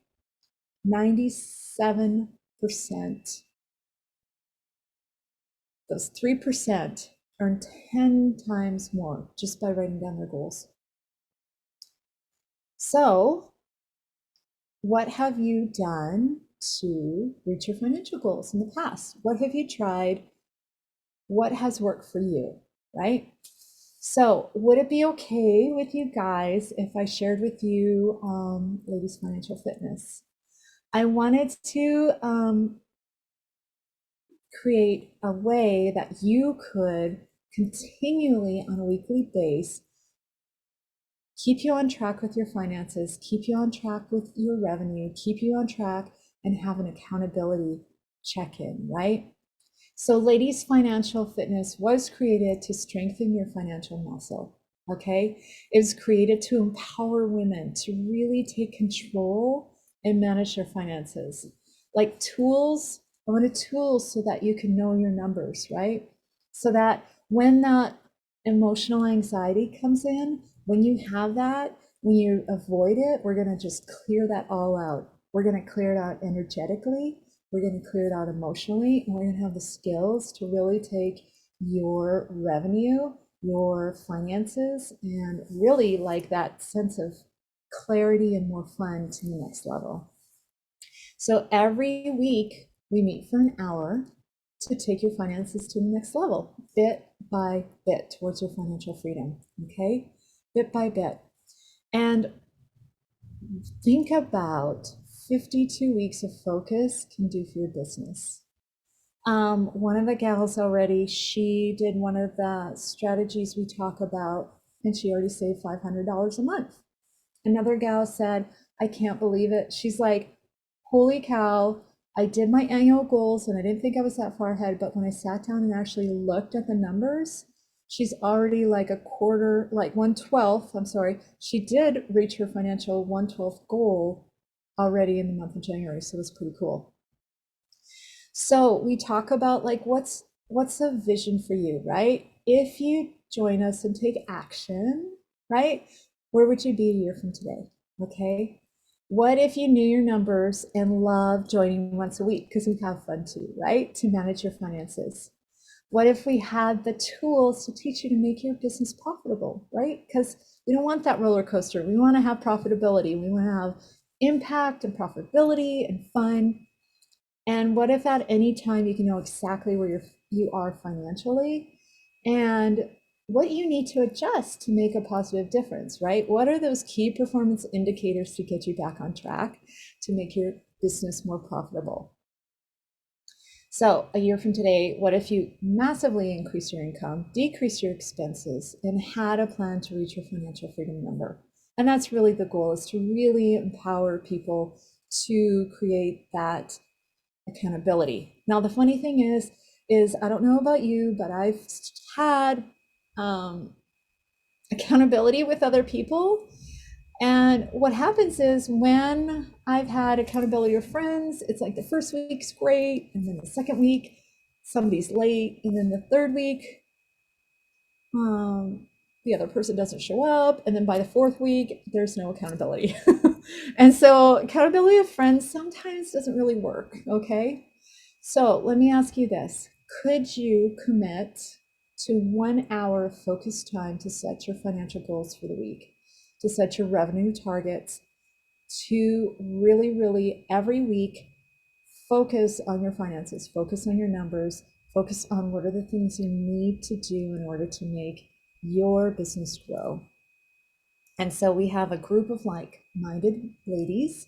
97%. Those 3% earn 10 times more just by writing down their goals. So, what have you done to reach your financial goals in the past? What have you tried? What has worked for you, right? So, would it be okay with you guys if I shared with you Ladies Financial Fitness? I wanted to create a way that you could continually on a weekly base keep you on track with your finances, keep you on track with your revenue, keep you on track, and have an accountability check-in, right? So ladies, financial fitness was created to strengthen your financial muscle, okay? It was created to empower women to really take control and manage their finances. Like tools, I wanted tools so that you can know your numbers, right? So that when that emotional anxiety comes in, when you have that, when you avoid it, we're gonna just clear that all out. We're gonna clear it out energetically, we're going to clear it out emotionally, and we're going to have the skills to really take your revenue, your finances, and really like that sense of clarity and more fun to the next level. So every week we meet for an hour to take your finances to the next level, bit by bit towards your financial freedom, okay? Bit by bit. And think about 52 weeks of focus can do for your business. One of the gals already, she did one of the strategies we talk about, and she already saved $500 a month. Another gal said, I can't believe it. She's like, holy cow, I did my annual goals and I didn't think I was that far ahead, but when I sat down and actually looked at the numbers, she's already like a quarter, like 1/12, I'm sorry. She did reach her financial 1/12 goal already in the month of January, so it was pretty cool. So we talk about like what's a vision for you, right? If you join us and take action, right? Where would you be a year from today? Okay. What if you knew your numbers and loved joining once a week? Because we have fun too, right? To manage your finances. What if we had the tools to teach you to make your business profitable, right? Because we don't want that roller coaster. We want to have profitability. We want to have impact and profitability and fun. And what if at any time you can know exactly where you are financially and what you need to adjust to make a positive difference, right? What are those key performance indicators to get you back on track to make your business more profitable? So a year from today, what if you massively increase your income, decrease your expenses, and had a plan to reach your financial freedom number? And that's really the goal, is to really empower people to create that accountability. Now, the funny thing is I don't know about you, but I've had accountability with other people. And what happens is when I've had accountability with friends, it's like the first week's great, and then the second week, somebody's late, and then the third week, the other person doesn't show up, and then by the fourth week, there's no accountability. And so accountability of friends sometimes doesn't really work, okay? So let me ask you this. Could you commit to 1 hour of focused time to set your financial goals for the week, to set your revenue targets, to really, really every week focus on your finances, focus on your numbers, focus on what are the things you need to do in order to make your business grow? And so we have a group of like-minded ladies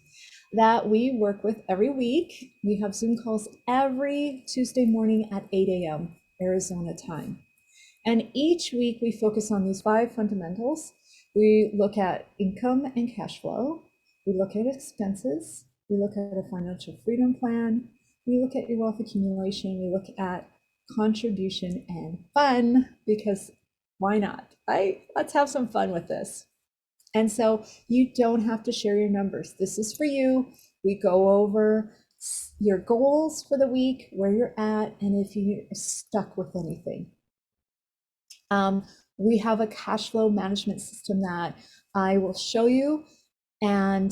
that we work with every week. We have Zoom calls every Tuesday morning at 8 a.m. Arizona time. And each week we focus on these 5 fundamentals. We look at income and cash flow. We look at expenses. We look at a financial freedom plan. We look at your wealth accumulation. We look at contribution and fun, because why not, right? Let's have some fun with this. And so you don't have to share your numbers. This is for you. We go over your goals for the week, where you're at, and if you're stuck with anything. We have a cash flow management system that I will show you, and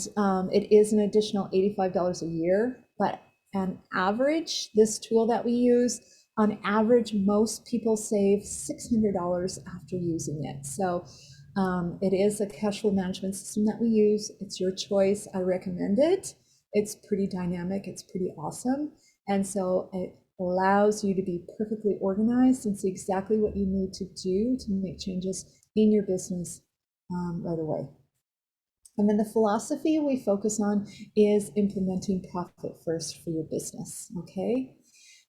it is an additional $85 a year, but on average, this tool that we use, on average, most people save $600 after using it. So it is a cash flow management system that we use. It's your choice. I recommend it. It's pretty dynamic. It's pretty awesome. And so it allows you to be perfectly organized and see exactly what you need to do to make changes in your business right away. And then the philosophy we focus on is implementing profit first for your business, okay?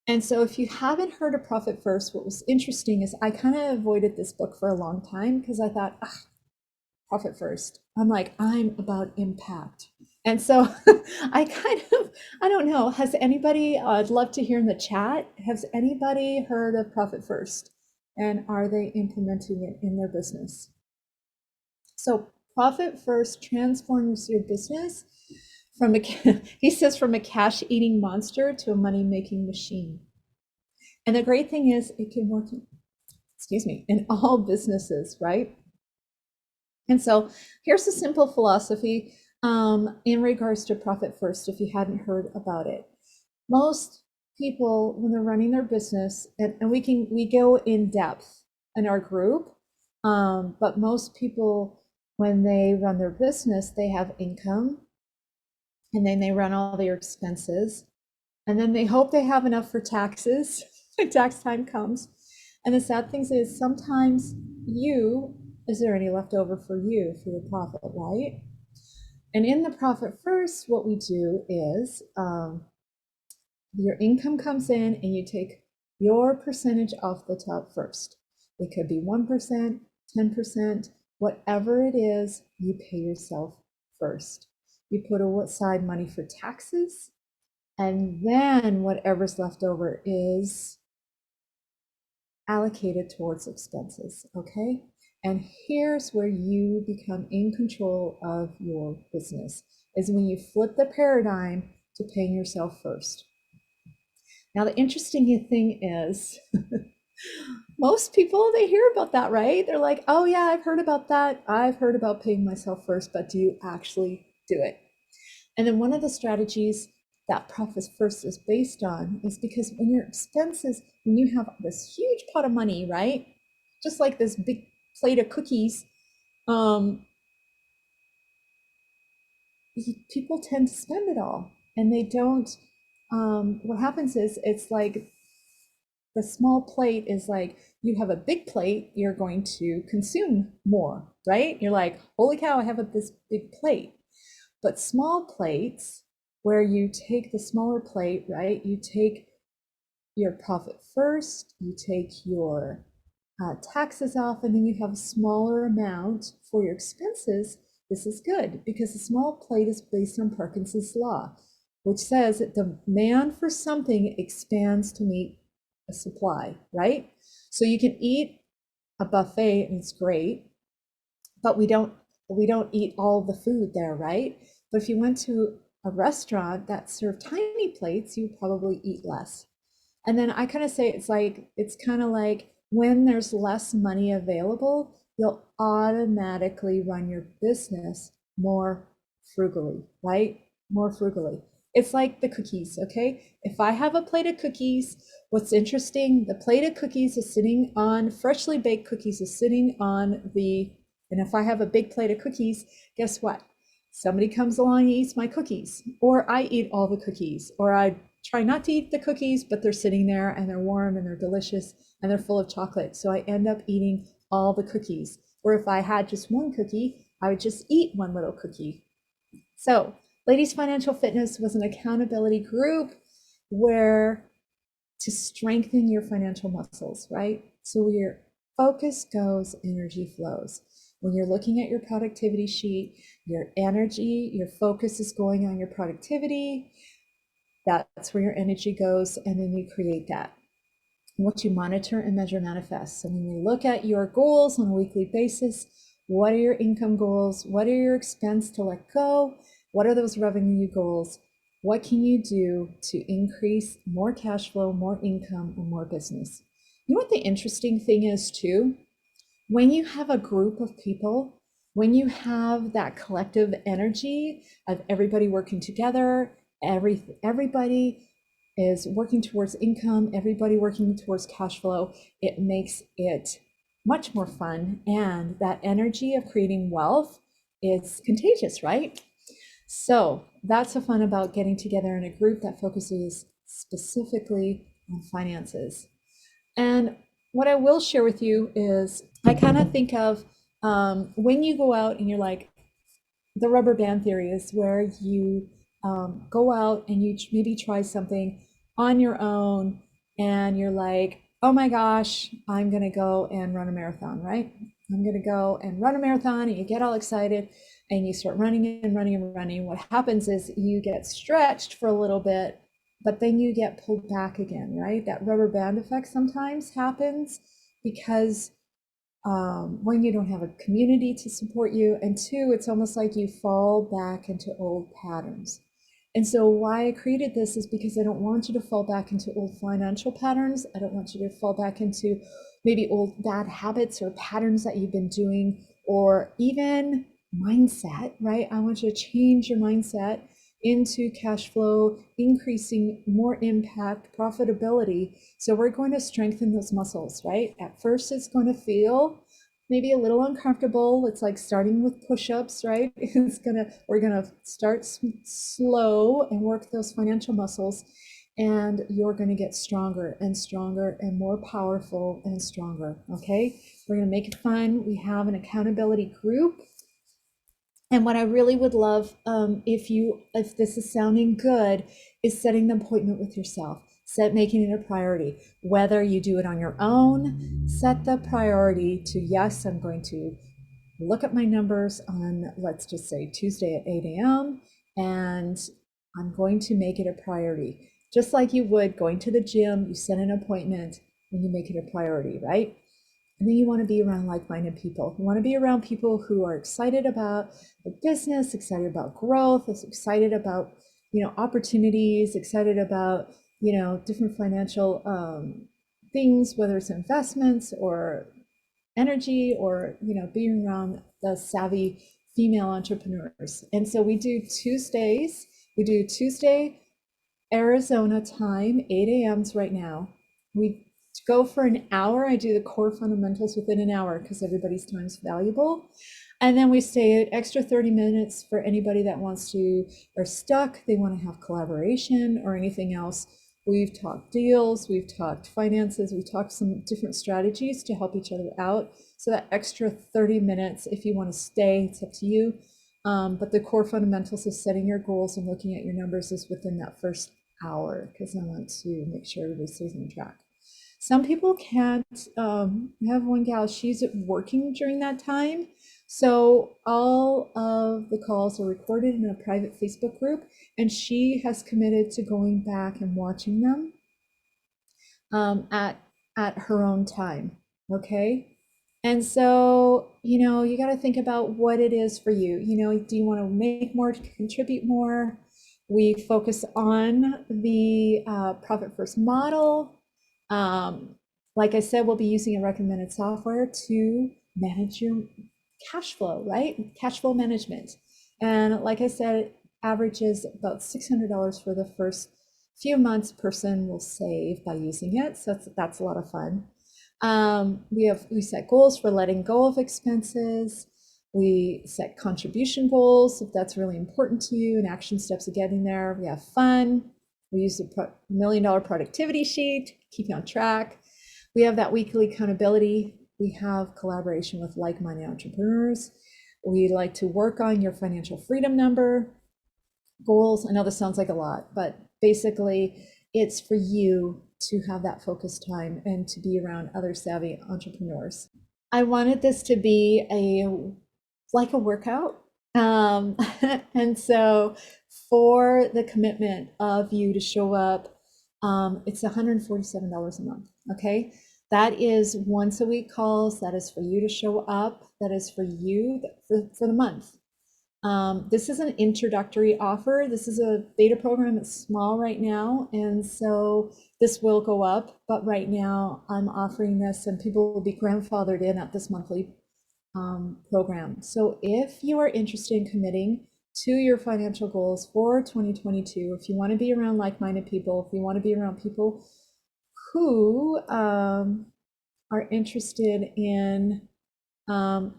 And so if you haven't heard of Profit First, what was interesting is I kind of avoided this book for a long time because I thought, profit first. I'm like, I'm about impact. And so I don't know, has anybody, I'd love to hear in the chat, has anybody heard of profit first? And are they implementing it in their business? So profit first transforms your business from a, he says, from a cash eating monster to a money making machine. And the great thing is it can work, excuse me, in all businesses, right? And so here's a simple philosophy in regards to profit first, if you hadn't heard about it. Most people, when they're running their business, and we go in depth in our group, but most people, when they run their business, they have income, and then they run all their expenses, and then they hope they have enough for taxes when tax time comes. And the sad thing is sometimes is there any left over for you for your profit, right? And in the profit first, what we do is your income comes in and you take your percentage off the top first. It could be 1%, 10%, whatever it is, you pay yourself first. You put aside money for taxes, and then whatever's left over is allocated towards expenses, okay? And here's where you become in control of your business, is when you flip the paradigm to paying yourself first. Now, the interesting thing is, most people, they hear about that, right? They're like, oh yeah, I've heard about that. I've heard about paying myself first, but do you actually do it? And then one of the strategies that profit first is based on is because when your expenses, when you have this huge pot of money, right? Just like this big plate of cookies, people tend to spend it all, and they don't. What happens is it's like the small plate is like, you have a big plate, you're going to consume more, right? You're like, holy cow, I have this big plate. But small plates, where you take the smaller plate, right? You take your profit first, you take your taxes off, and then you have a smaller amount for your expenses. This is good because the small plate is based on Parkinson's law, which says that the demand for something expands to meet a supply, right? So you can eat a buffet and it's great, but we don't eat all the food there, right? But if you went to a restaurant that served tiny plates, you probably eat less. And then I kind of say it's kind of like when there's less money available, you'll automatically run your business more frugally, right? More frugally. It's like the cookies, okay? If I have a plate of cookies, what's interesting, the plate of cookies is sitting on, freshly baked cookies is sitting on and if I have a big plate of cookies, guess what? Somebody comes along and eats my cookies, or I eat all the cookies, or I try not to eat the cookies, but they're sitting there and they're warm and they're delicious and they're full of chocolate. So I end up eating all the cookies. Or if I had just one cookie, I would just eat one little cookie. So Ladies Financial Fitness was an accountability group where to strengthen your financial muscles, right? So where your focus goes, energy flows. When you're looking at your productivity sheet, your energy, your focus is going on your productivity. That's where your energy goes, and then you create that. What you monitor and measure manifests. So when you look at your goals on a weekly basis, what are your income goals? What are your expense to let go? What are those revenue goals? What can you do to increase more cash flow, more income, and more business? You know what the interesting thing is too? When you have a group of people, when you have that collective energy of everybody working together, everybody is working towards income, everybody working towards cash flow, it makes it much more fun. And that energy of creating wealth is contagious, right? So that's the fun about getting together in a group that focuses specifically on finances. And what I will share with you is I kind of think of when you go out and you're like, the rubber band theory is where you go out and you maybe try something on your own and you're like, oh my gosh, I'm going to go and run a marathon, right? I'm going to go and run a marathon, and you get all excited and you start running and running and running. What happens is you get stretched for a little bit, but then you get pulled back again, right? That rubber band effect sometimes happens because one, you don't have a community to support you, and two, it's almost like you fall back into old patterns. And so why I created this is because I don't want you to fall back into old financial patterns. I don't want you to fall back into maybe old bad habits or patterns that you've been doing, or even mindset, right? I want you to change your mindset into cash flow, increasing more impact, profitability. So we're going to strengthen those muscles, right? At first, it's going to feel maybe a little uncomfortable. It's like starting with push-ups, right? We're gonna start slow and work those financial muscles, and you're gonna get stronger and stronger and more powerful and stronger, okay? We're gonna make it fun. We have an accountability group. And what I really would love, if this is sounding good, is setting an appointment with yourself. Making it a priority. Whether you do it on your own, set the priority to, yes, I'm going to look at my numbers on, let's just say, Tuesday at 8 a.m. and I'm going to make it a priority. Just like you would going to the gym, you set an appointment and you make it a priority, right? And then you want to be around like-minded people. You want to be around people who are excited about the business, excited about growth, excited about, opportunities, excited about, different financial things, whether it's investments or energy, or, being around the savvy female entrepreneurs. And so we do Tuesdays. We do Tuesday Arizona time, 8 a.m.s right now. We go for an hour. I do the core fundamentals within an hour because everybody's time is valuable. And then we stay an extra 30 minutes for anybody that wants to, or stuck, they want to have collaboration or anything else. We've talked deals, we've talked finances, we've talked some different strategies to help each other out. So that extra 30 minutes, if you want to stay, it's up to you. But the core fundamentals of setting your goals and looking at your numbers is within that first hour, because I want to make sure everybody stays on track. Some people can't. I have one gal, she's working during that time. So all of the calls are recorded in a private Facebook group, and she has committed to going back and watching them at her own time. Okay. And so, you got to think about what it is for you. Do you want to make more, to contribute more? We focus on the profit first model. Like I said, we'll be using a recommended software to manage your cash flow, right? Cash flow management. And like I said, it averages about $600 for the first few months person will save by using it. So that's a lot of fun. We set goals for letting go of expenses. We set contribution goals if that's really important to you, and action steps of getting there. We have fun. We use the $1 million productivity sheet, keep you on track. We have that weekly accountability. We have collaboration with like-minded entrepreneurs. We like to work on your financial freedom number goals. I know this sounds like a lot, but basically it's for you to have that focused time and to be around other savvy entrepreneurs. I wanted this to be like a workout. And so for the commitment of you to show up, it's $147 a month. Okay. That is once a week calls. That is for you to show up. That is for you for the month. This is an introductory offer. This is a beta program. It's small right now, and so this will go up. But right now, I'm offering this, and people will be grandfathered in at this monthly program. So if you are interested in committing to your financial goals for 2022, if you want to be around like-minded people, if you want to be around people who are interested in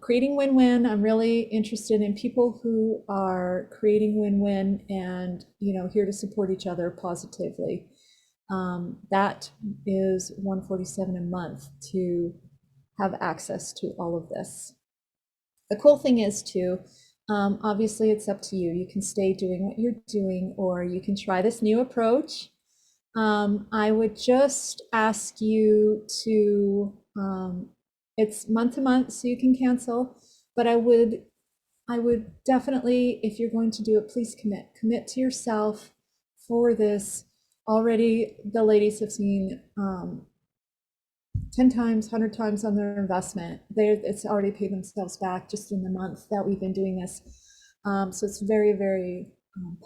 creating win-win. I'm really interested in people who are creating win-win and, here to support each other positively. That is $147 a month to have access to all of this. The cool thing is too, obviously it's up to you. You can stay doing what you're doing, or you can try this new approach. I would just ask you to It's month to month, so you can cancel. But I would definitely, if you're going to do it, please commit to yourself for this. Already, the ladies have seen 10 times, 100 times on their investment. It's already paid themselves back just in the month that we've been doing this. So it's very, very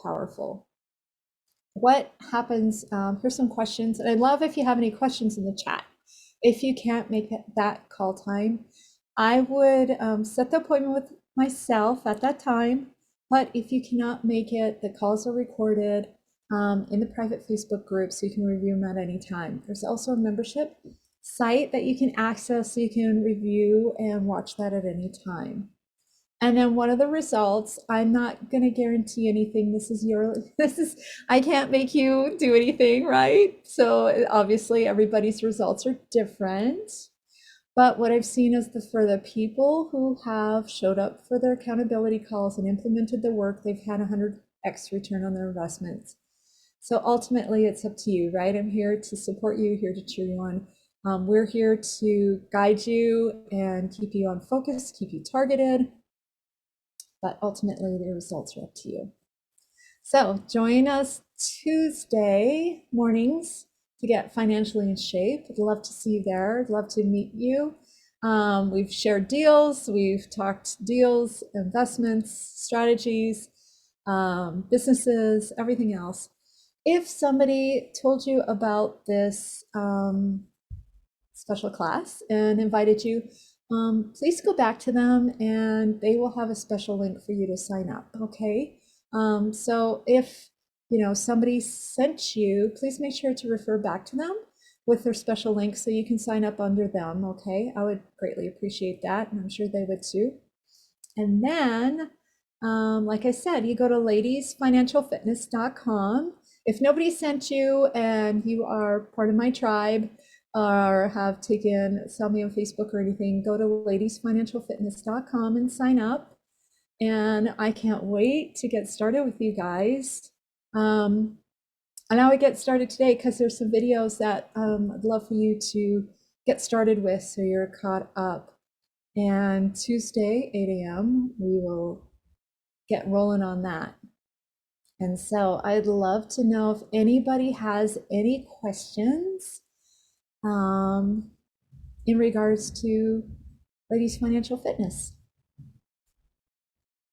powerful. What happens? Here's some questions. And I love if you have any questions in the chat. If you can't make that call time, I would set the appointment with myself at that time. But if you cannot make it, the calls are recorded in the private Facebook group, so you can review them at any time. There's also a membership site that you can access, so you can review and watch that at any time. And then what are the results? I'm not going to guarantee anything. I can't make you do anything, right? So obviously everybody's results are different. But what I've seen is for the people who have showed up for their accountability calls and implemented the work, they've had 100x return on their investments. So ultimately it's up to you, right? I'm here to support you, here to cheer you on. We're here to guide you and keep you on focus, keep you targeted, but ultimately the results are up to you. So join us Tuesday mornings to get financially in shape. I'd love to see you there. I'd love to meet you. We've shared deals, we've talked deals, investments, strategies, businesses, everything else. If somebody told you about this special class and invited you, please go back to them and they will have a special link for you to sign up, okay? So if somebody sent you, please make sure to refer back to them with their special link so you can sign up under them, okay? I would greatly appreciate that, and I'm sure they would too. And then, like I said, you go to ladiesfinancialfitness.com. If nobody sent you and you are part of my tribe or have saw me on Facebook or anything, go to ladiesfinancialfitness.com and sign up. And I can't wait to get started with you guys. And I would get started today because there's some videos that I'd love for you to get started with so you're caught up. And Tuesday, 8 a.m., we will get rolling on that. And so I'd love to know if anybody has any questions in regards to Ladies Financial Fitness.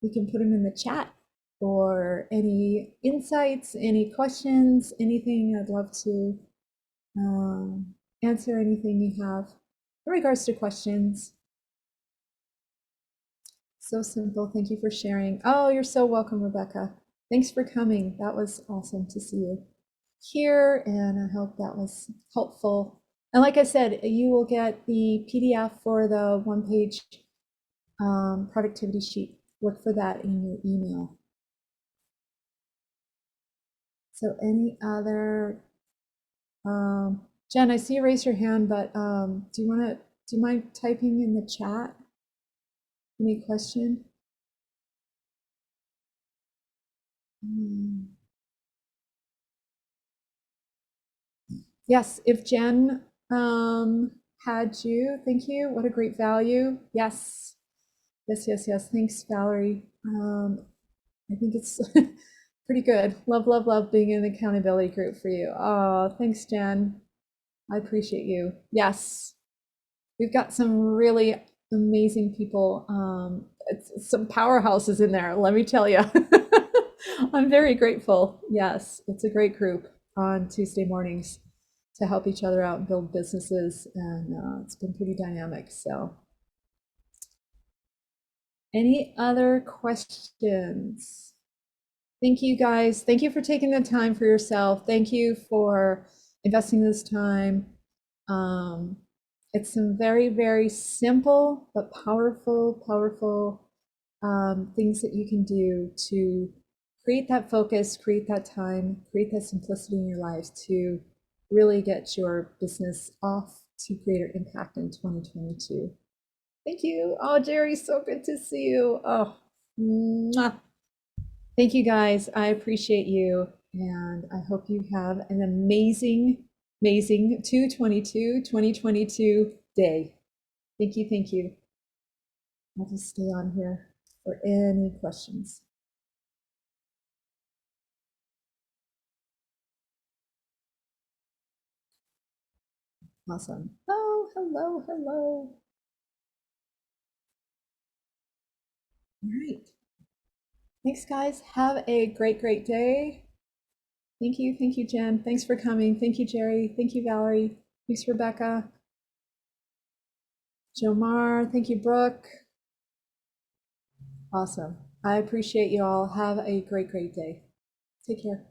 You can put them in the chat, or any insights, any questions, anything. I'd love to answer anything you have in regards to questions. So simple. Thank you for sharing. Oh, you're so welcome, Rebecca. Thanks for coming. That was awesome to see you here, and I hope that was helpful. And like I said, you will get the PDF for the one-page productivity sheet. Look for that in your email. So any other, Jen, I see you raise your hand, but do you mind typing in the chat? Any question? Yes, if Jen had you, thank you. What a great value. Yes, yes, yes, yes. Thanks, Valerie. I think it's pretty good. Love, love, love being in the accountability group for you. Oh, thanks, Jen. I appreciate you. Yes, we've got some really amazing people. Some powerhouses in there, let me tell you. I'm very grateful. Yes, it's a great group on Tuesday mornings to help each other out and build businesses, and it's been pretty dynamic. So any other questions? Thank you guys. Thank you for taking the time for yourself. Thank you for investing this time. It's some very, very simple but powerful things that you can do to create that focus, create that time, create that simplicity in your lives to really get your business off to greater impact in 2022. Thank you. Oh, Jerry, so good to see you. Oh, mwah. Thank you guys. I appreciate you. And I hope you have an amazing 2022 day. Thank you, thank you. I'll just stay on here for any questions. Awesome. Oh, hello, hello. All right. Thanks, guys. Have a great, great day. Thank you. Thank you, Jen. Thanks for coming. Thank you, Jerry. Thank you, Valerie. Thanks, Rebecca. Jomar. Thank you, Brooke. Awesome. I appreciate you all. Have a great, great day. Take care.